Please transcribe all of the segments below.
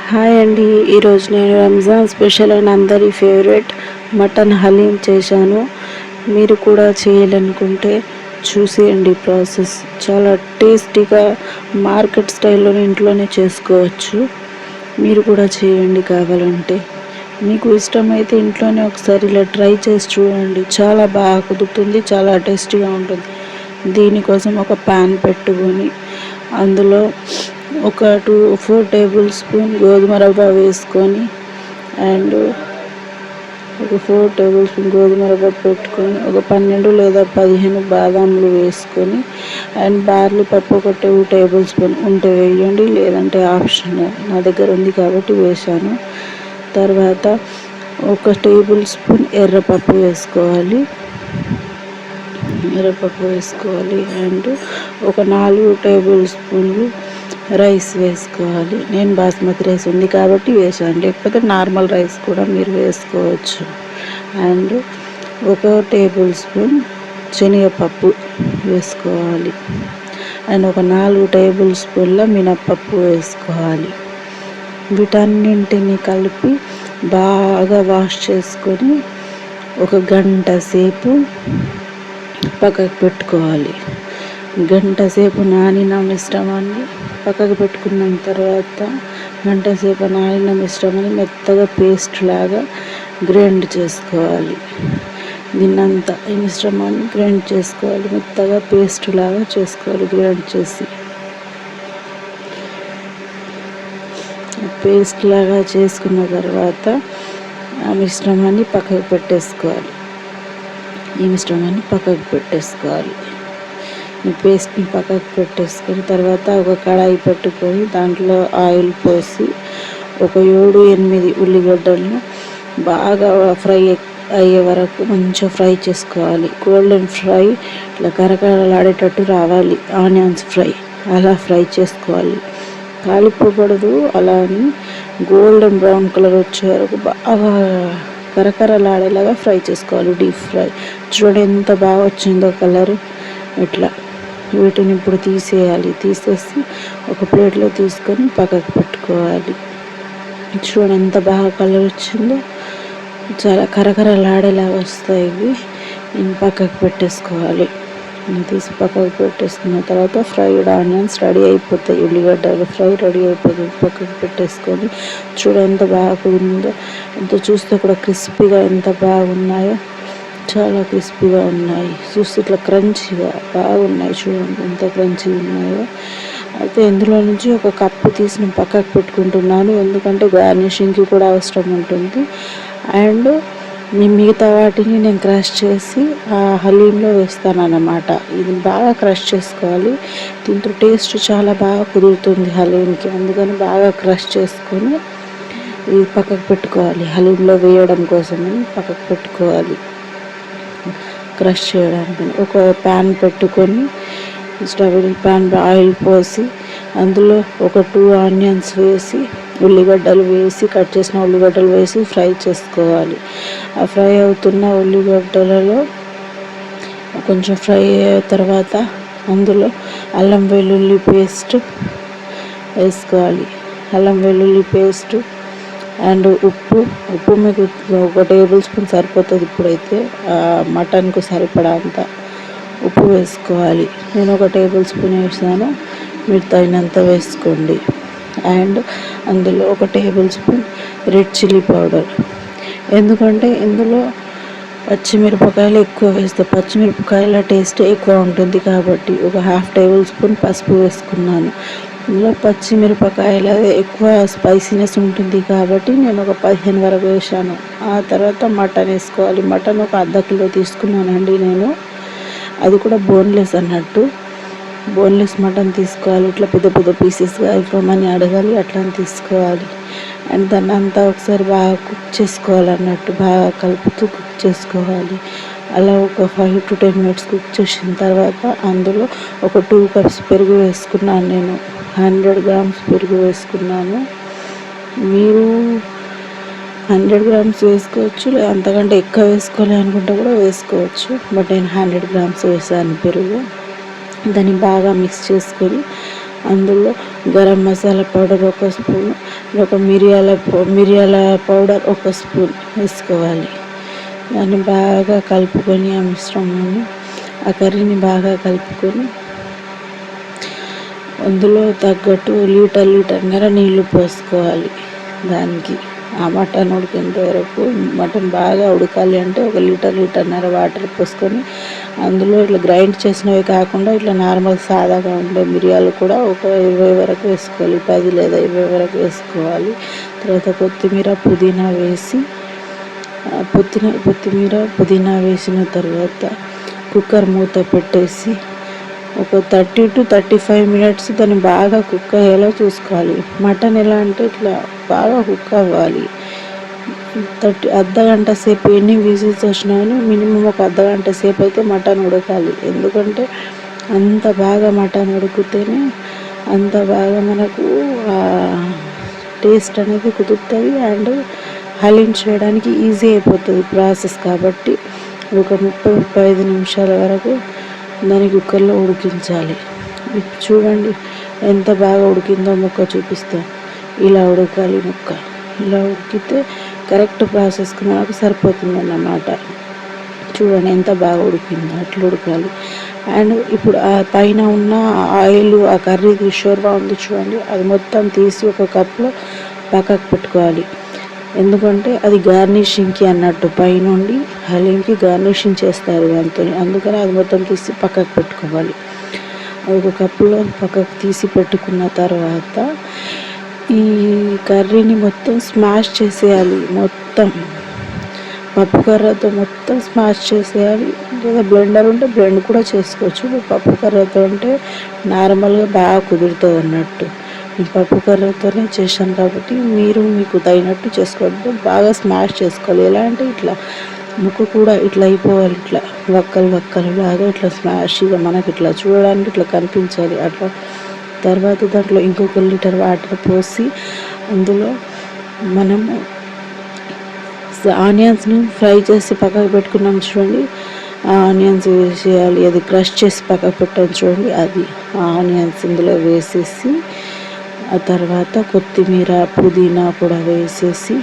Hi అండి. ఈరోజు నేను రంజాన్ స్పెషల్ అయిన అందరి ఫేవరెట్ మటన్ హలీం చేశాను. మీరు కూడా చేయాలనుకుంటే చూసేయండి. ప్రాసెస్ చాలా టేస్టీగా మార్కెట్ స్టైల్లో ఇంట్లోనే చేసుకోవచ్చు. మీరు కూడా చేయండి. కావాలంటే మీకు ఇష్టమైతే ఇంట్లోనే ఒకసారి ఇలా ట్రై చేసి చూడండి. చాలా బాగా కుదురుతుంది, చాలా టేస్టీగా ఉంటుంది. దీనికోసం ఒక ప్యాన్ పెట్టుకొని అందులో ఒక 4 టేబుల్ స్పూన్ గోధుమ రవ్వ వేసుకొని అండ్ ఒక 4 టేబుల్ స్పూన్ గోధుమ రవ్వ పెట్టుకొని ఒక 12 లేదా 15 బాదాంలు వేసుకొని అండ్ బార్లీ పప్పు ఒక 2 టేబుల్ స్పూన్ ఉంటే వేయండి, లేదంటే ఆప్షన్. నా దగ్గర ఉంది కాబట్టి వేసాను. తర్వాత ఒక టేబుల్ స్పూన్ ఎర్రపప్పు వేసుకోవాలి అండ్ ఒక 4 టేబుల్ స్పూన్లు రైస్ వేసుకోవాలి. నేను బాస్మతి రైస్ ఉంది కాబట్టి వేసాను, లేకపోతే నార్మల్ రైస్ కూడా మీరు వేసుకోవచ్చు. అండ్ ఒక టేబుల్ స్పూన్ శనగపప్పు వేసుకోవాలి అండ్ ఒక 4 టేబుల్ స్పూన్ల మినప్పప్పు వేసుకోవాలి. వీటన్నింటిని కలిపి బాగా వాష్ చేసుకొని ఒక గంట సేపు పక్కకు పెట్టుకోవాలి. గంట సేపు నానిన మిశ్రమాన్ని పక్కకు పెట్టుకున్న తర్వాత గంట సేపు నానిన మిశ్రమాన్ని మెత్తగా పేస్ట్ లాగా గ్రైండ్ చేసుకోవాలి. దీన్నంతా ఈ మిశ్రమాన్ని గ్రైండ్ చేసుకోవాలి, మెత్తగా పేస్ట్ లాగా చేసుకోవాలి. గ్రైండ్ చేసి పేస్ట్ లాగా చేసుకున్న తర్వాత ఆ మిశ్రమాన్ని పక్కకు పెట్టేసుకోవాలి. ఈ పేస్ట్ని పక్కకు పెట్టేసుకొని తర్వాత ఒక కడాయి పెట్టుకొని దాంట్లో ఆయిల్ పోసి ఒక 7-8 ఉల్లిగడ్డలను బాగా ఫ్రై అయ్యే వరకు మంచిగా ఫ్రై చేసుకోవాలి. గోల్డెన్ ఫ్రై, ఇట్లా కరకరలాడేటట్టు రావాలి. ఆనియన్స్ ఫ్రై అలా ఫ్రై చేసుకోవాలి, కాలిపోకూడదు. అలా అని గోల్డెన్ బ్రౌన్ కలర్ వచ్చే వరకు బాగా కరకరలాడేలాగా ఫ్రై చేసుకోవాలి. Deep fry. చూడండి ఎంత బాగా వచ్చిందో కలర్. ఇట్లా వీటిని ఇప్పుడు తీసేసి ఒక ప్లేట్లో తీసుకొని పక్కకు పెట్టుకోవాలి. చూడండి ఎంత బాగా కలర్ వచ్చిందో, చాలా కరకరలాడేలాగా వస్తాయి ఇవి. పక్కకు పెట్టేసుకోవాలి. తీసి పక్కకు పెట్టేసుకున్న తర్వాత ఫ్రైడ్ ఆనియన్స్ రెడీ అయిపోతాయి. ఉల్లిగడ్డలు ఫ్రై రెడీ అయిపోతుంది. పక్కకు పెట్టేసుకొని చూడండి ఎంత బాగా కుదిరిందో. ఎంత చూస్తే కూడా క్రిస్పీగా ఎంత బాగున్నాయో, చాలా క్రిస్పీగా ఉన్నాయి. చూస్తే ఇట్లా క్రంచీగా బాగున్నాయి. చూడండి ఎంత క్రంచీగా ఉన్నాయో. అయితే ఇందులో నుంచి ఒక కప్పు తీసి నేను పక్కకు పెట్టుకుంటున్నాను, ఎందుకంటే గార్నిషింగ్కి కూడా అవసరం ఉంటుంది. అండ్ మిగతా వాటిని నేను క్రష్ చేసి ఆ హలీంలో వేస్తాను అన్నమాట. ఇది బాగా క్రష్ చేసుకోవాలి. దీంతో టేస్ట్ చాలా బాగా కుదురుతుంది హలీంకి. అందుకని బాగా క్రష్ చేసుకొని ఇది పక్కకు పెట్టుకోవాలి. హలీంలో వేయడం కోసమని పక్కకు పెట్టుకోవాలి. క్రష్ చేయడానికి ఒక ప్యాన్ పెట్టుకొని ప్యాన్ ఆయిల్ పోసి అందులో ఒక 2 ఆనియన్స్ వేసి ఉల్లిగడ్డలు వేసి కట్ చేసిన ఉల్లిగడ్డలు వేసి ఫ్రై చేసుకోవాలి. ఆ ఫ్రై అవుతున్న ఉల్లిగడ్డలలో కొంచెం ఫ్రై అయిన తర్వాత అందులో అల్లం వెల్లుల్లి పేస్ట్ వేసుకోవాలి. అల్లం వెల్లుల్లి పేస్ట్ అండ్ ఉప్పు మీకు ఒక టేబుల్ స్పూన్ సరిపోతుంది. ఇప్పుడైతే మటన్కు సరిపడా అంత ఉప్పు వేసుకోవాలి. నేను ఒక టేబుల్ స్పూన్ వేసాను, మీరు తగినంత వేసుకోండి. అండ్ అందులో ఒక table spoon red chilli powder, ఎందుకంటే ఇందులో పచ్చిమిరపకాయలు ఎక్కువ వేస్తే పచ్చిమిరపకాయల టేస్ట్ ఎక్కువ ఉంటుంది కాబట్టి ఒక 1/2 టేబుల్ స్పూన్ పసుపు వేసుకున్నాను. ఇందులో పచ్చిమిరపకాయల ఎక్కువ స్పైసీనెస్ ఉంటుంది కాబట్టి నేను ఒక 15 వరకు వేసాను. ఆ తర్వాత మటన్ వేసుకోవాలి. మటన్ ఒక ½ కిలో తీసుకున్నానండి నేను. అది కూడా బోన్లెస్ అన్నట్టు. బోన్లెస్ మటన్ తీసుకోవాలి. ఇట్లా పెద్ద పెద్ద పీసెస్గా ఇవ్వమని అడగాలి, అట్లా తీసుకోవాలి. అండ్ దాన్ని అంతా ఒకసారి బాగా కుక్ చేసుకోవాలన్నట్టు, బాగా కలుపుతూ కుక్ చేసుకోవాలి. అలా ఒక 5 to 10 minutes కుక్ చేసిన తర్వాత అందులో ఒక 2 cups పెరుగు వేసుకున్నాను. నేను 100 grams పెరుగు వేసుకున్నాను. మీరు 100 grams వేసుకోవచ్చు, అంతకంటే ఎక్కువ వేసుకోవాలి అనుకుంటే కూడా వేసుకోవచ్చు. బట్ నేను 100 grams వేసాను పెరుగు. దాన్ని బాగా మిక్స్ చేసుకొని అందులో గరం మసాలా పౌడర్ 1 స్పూన్, ఒక మిరియాల పౌడర్ 1 స్పూన్ వేసుకోవాలి. దాన్ని బాగా కలుపుకొని ఆ కర్రీని బాగా కలుపుకొని అందులో తగ్గట్టు లీటర్న్నర నీళ్లు పోసుకోవాలి. దానికి ఆ మటన్ ఉడికేంత వరకు, మటన్ బాగా ఉడకాలి అంటే 1 లీటర్న్నర వాటర్ పోసుకొని అందులో ఇట్లా గ్రైండ్ చేసినవి కాకుండా ఇట్లా నార్మల్ సాదాగా ఉండే మిరియాలు కూడా ఒక 20 వరకు వేసుకోవాలి. 10 లేదా 20 వరకు వేసుకోవాలి. తర్వాత కొత్తిమీర పుదీనా వేసిన తర్వాత కుక్కర్ మూత పెట్టేసి ఒక 30 to 35 మినిట్స్ దాన్ని బాగా కుక్ అయ్యేలా చూసుకోవాలి. మటన్ ఎలా అంటే ఇట్లా బాగా కుక్ అవ్వాలి. అర్ధగంట సేపు ఎన్ని విజిల్స్ వచ్చినా కానీ మినిమం ఒక అర్ధగంట సేపు అయితే మటన్ ఉడకాలి. ఎందుకంటే అంత బాగా మటన్ ఉడికితేనే అంత బాగా మనకు టేస్ట్ అనేది కుదురుతుంది అండ్ హలీం చేయడానికి ఈజీ అయిపోతుంది ప్రాసెస్. కాబట్టి ఒక 30-35 నిమిషాల వరకు దాన్ని కుక్కర్లో ఉడికించాలి. చూడండి ఎంత బాగా ఉడికిందో ముక్క చూపిస్తా. ఇలా ఉడకాలి ముక్క. ఇలా ఉడికితే కరెక్ట్ ప్రాసెస్కి మనకు సరిపోతుంది అన్నమాట. చూడండి ఎంత బాగా ఉడికిందో, అట్లా ఉడకాలి. అండ్ ఇప్పుడు ఆ పైన ఉన్న ఆయిల్, ఆ కర్రీది షోర్వా ఉంది చూడండి, అది మొత్తం తీసి ఒక కప్లో పక్కకు పెట్టుకోవాలి. ఎందుకంటే అది గార్నిషింగ్కి అన్నట్టు, పైనుండి హలీంకి గార్నిషింగ్ చేస్తారు దాంతో, అందుకని అది మొత్తం తీసి పక్కకు పెట్టుకోవాలి. అది ఒక కప్పులో పక్కకు తీసి పెట్టుకున్న తర్వాత ఈ కర్రీని మొత్తం స్మాష్ చేసేయాలి. మొత్తం పప్పు కర్రతో మొత్తం స్మాష్ చేసేయాలి. లేదా బ్లెండర్ ఉంటే బ్లెండ్ కూడా చేసుకోవచ్చు. పప్పు కర్రతో అంటే నార్మల్గా బాగా కుదురుతుంది అన్నట్టు. నేను పప్పు కర్రతోనే చేశాను కాబట్టి మీకు తగినట్టు చేసుకోండి. బాగా స్మాష్ చేసుకోవాలి. ఎలా అంటే ఇట్లా ముక్క కూడా ఇట్లా అయిపోవాలి, ఇట్లా వక్కలు లాగా ఇట్లా స్మాష్గా మనకి ఇట్లా చూడడానికి ఇట్లా కనిపించాలి. అట్లా తర్వాత దాంట్లో ఇంకొక లీటర్ వాటర్ పోసి అందులో మనము ఆనియన్స్ని ఫ్రై చేసి పక్కకు పెట్టుకున్నాం చూడండి, ఆ ఆనియన్స్ వేసేయాలి. అది క్రష్ చేసి పక్కకు పెట్టాను చూడండి, అది ఆనియన్స్ ఇందులో వేసేసి ఆ తర్వాత కొత్తిమీర పుదీనా కూడా వేసేసి,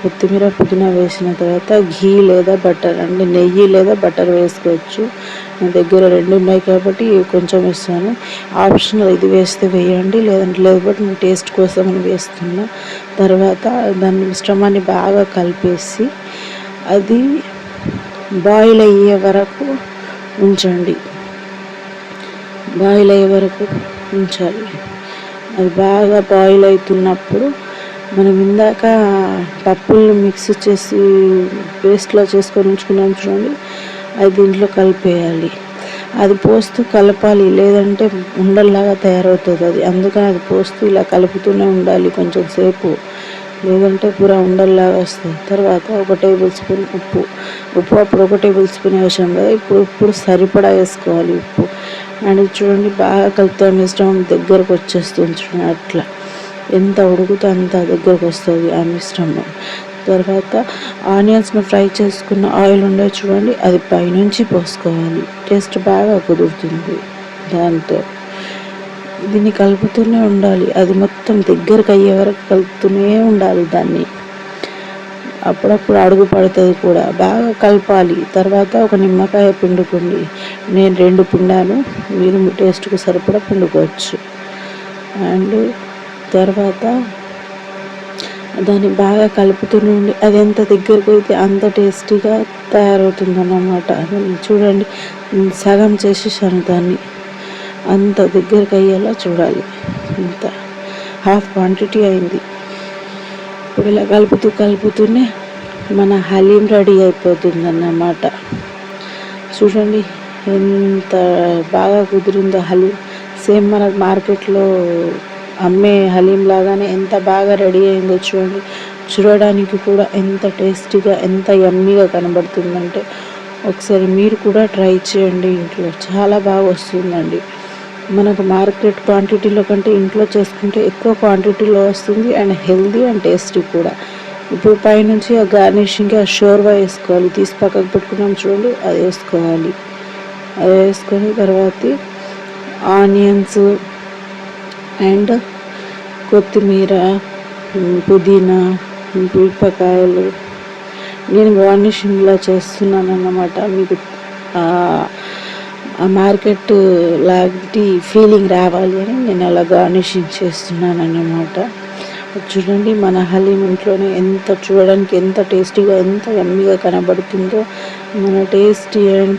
కొత్తిమీర పుదీనా వేసిన తర్వాత ఘీ లేదా బటర్ అంటే నెయ్యి లేదా బటర్ వేసుకోవచ్చు. నా దగ్గర 2 ఉన్నాయి కాబట్టి కొంచెం వేస్తాను. ఆప్షనల్, ఇది వేస్తే వేయండి, లేదు బట్ నేను టేస్ట్ కోసం అని వేస్తున్నా. తర్వాత దాన్ని మిశ్రమాన్ని బాగా కలిపేసి అది బాయిల్ అయ్యే వరకు ఉంచండి. ఉంచాలి. అది బాగా బాయిల్ అవుతున్నప్పుడు మనం ఇందాక పప్పులు మిక్స్ చేసి పేస్ట్లా చేసుకొని ఉంచుకున్నాం చూడండి, అది దీంట్లో కలిపేయాలి. అది పోస్తూ కలపాలి, లేదంటే ఉండల్లాగా తయారవుతుంది అది. అందుకని అది పోస్తూ ఇలా కలుపుతూనే ఉండాలి కొంచెం సేపు, లేదంటే పూరా ఉండల్లాగా వస్తుంది. తర్వాత 1 టేబుల్ స్పూన్ ఉప్పు అప్పుడు 1 టేబుల్ స్పూన్ వేసాం కదా, ఇప్పుడు సరిపడా వేసుకోవాలి ఉప్పు. అండ్ చూడండి బాగా కలుపుతా, మిశ్రమం దగ్గరకు వచ్చేస్తుంది చూడండి. అట్లా ఎంత ఉడుకుతో అంత దగ్గరకు వస్తుంది ఆ మిశ్రమం. తర్వాత ఆనియన్స్ను ఫ్రై చేసుకున్న ఆయిల్ ఉండే చూడండి, అది పైనుంచి పోసుకోవాలి. టేస్ట్ బాగా కుదురుతుంది దాంతో. దీన్ని కలుపుతూనే ఉండాలి, అది మొత్తం దగ్గరకు అయ్యే వరకు కలుపుతూనే ఉండాలి దాన్ని. అప్పుడప్పుడు అడుగు పడుతుంది కూడా, బాగా కలపాలి. తర్వాత ఒక నిమ్మకాయ పిండుకోండి. నేను 2 పిండాను, మీరు మీ టేస్ట్కి సరిపడా పిండుకోవచ్చు. అండ్ తర్వాత దాన్ని బాగా కలుపుతూనే ఉండి అది ఎంత దగ్గరకు అయితే అంత టేస్టీగా తయారవుతుంది అన్నమాట. చూడండి సగం చేసేసాను దాన్ని, అంత దగ్గరకు అయ్యేలా చూడాలి. ఇంత హాఫ్ క్వాంటిటీ అయింది. ఇప్పుడు ఇలా కలుపుతూనే మన హలీం రెడీ అయిపోతుంది అన్నమాట. చూడండి ఎంత బాగా కుదిరిందో హలీం. సేమ్ మన మార్కెట్లో అమ్మే హలీం లాగానే ఎంత బాగా రెడీ అయిందో చూడండి. చూడడానికి కూడా ఎంత టేస్టీగా, ఎంత యమ్మీగా కనబడుతుందంటే ఒకసారి మీరు కూడా ట్రై చేయండి ఇంట్లో. చాలా బాగా వస్తుందండి. మనకు మార్కెట్ క్వాంటిటీలో కంటే ఇంట్లో చేసుకుంటే ఎక్కువ క్వాంటిటీలో వస్తుంది అండ్ హెల్దీ అండ్ టేస్టీ కూడా. ఇప్పుడు పైనుంచి ఆ గార్నిషింగ్కి ఆ షోర్వా వేసుకోవాలి. తీసి పక్కకు పెట్టుకున్నాం చూడండి, అది వేసుకోవాలి. అది వేసుకొని తర్వాత ఆనియన్స్ అండ్ కొత్తిమీర, పుదీనా, మిరపకాయలు నేను గార్నిషింగ్లా చేస్తున్నాను అన్నమాట. మీకు ఆ మార్కెట్ లాంటి ఫీలింగ్ రావాలి అని నేను అలా గార్నిషింగ్ చేస్తున్నాను అన్నమాట. చూడండి మన హలీం ఇంట్లోనే ఎంత చూడడానికి ఎంత టేస్టీగా ఎంత యమ్మీగా కనబడుతుందో మన టేస్టీ అండ్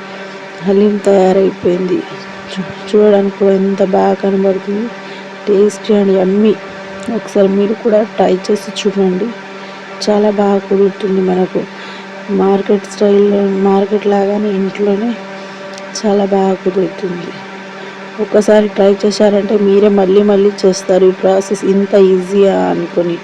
హలీం తయారైపోయింది. చూడడానికి కూడా ఎంత బాగా కనబడుతుంది, టేస్టీ అండ్ యమ్మీ. ఒకసారి మీరు కూడా ట్రై చేసి చూడండి, చాలా బాగా కుదురుతుంది. మనకు మార్కెట్ స్టైల్లో మార్కెట్ లాగానే ఇంట్లోనే చాలా బాగా కుదురుతుంది. ఒక్కసారి ట్రై చేశారంటే మీరే మళ్ళీ మళ్ళీ చేస్తారు ఈ ప్రాసెస్ ఇంత ఈజీయా అనుకొని.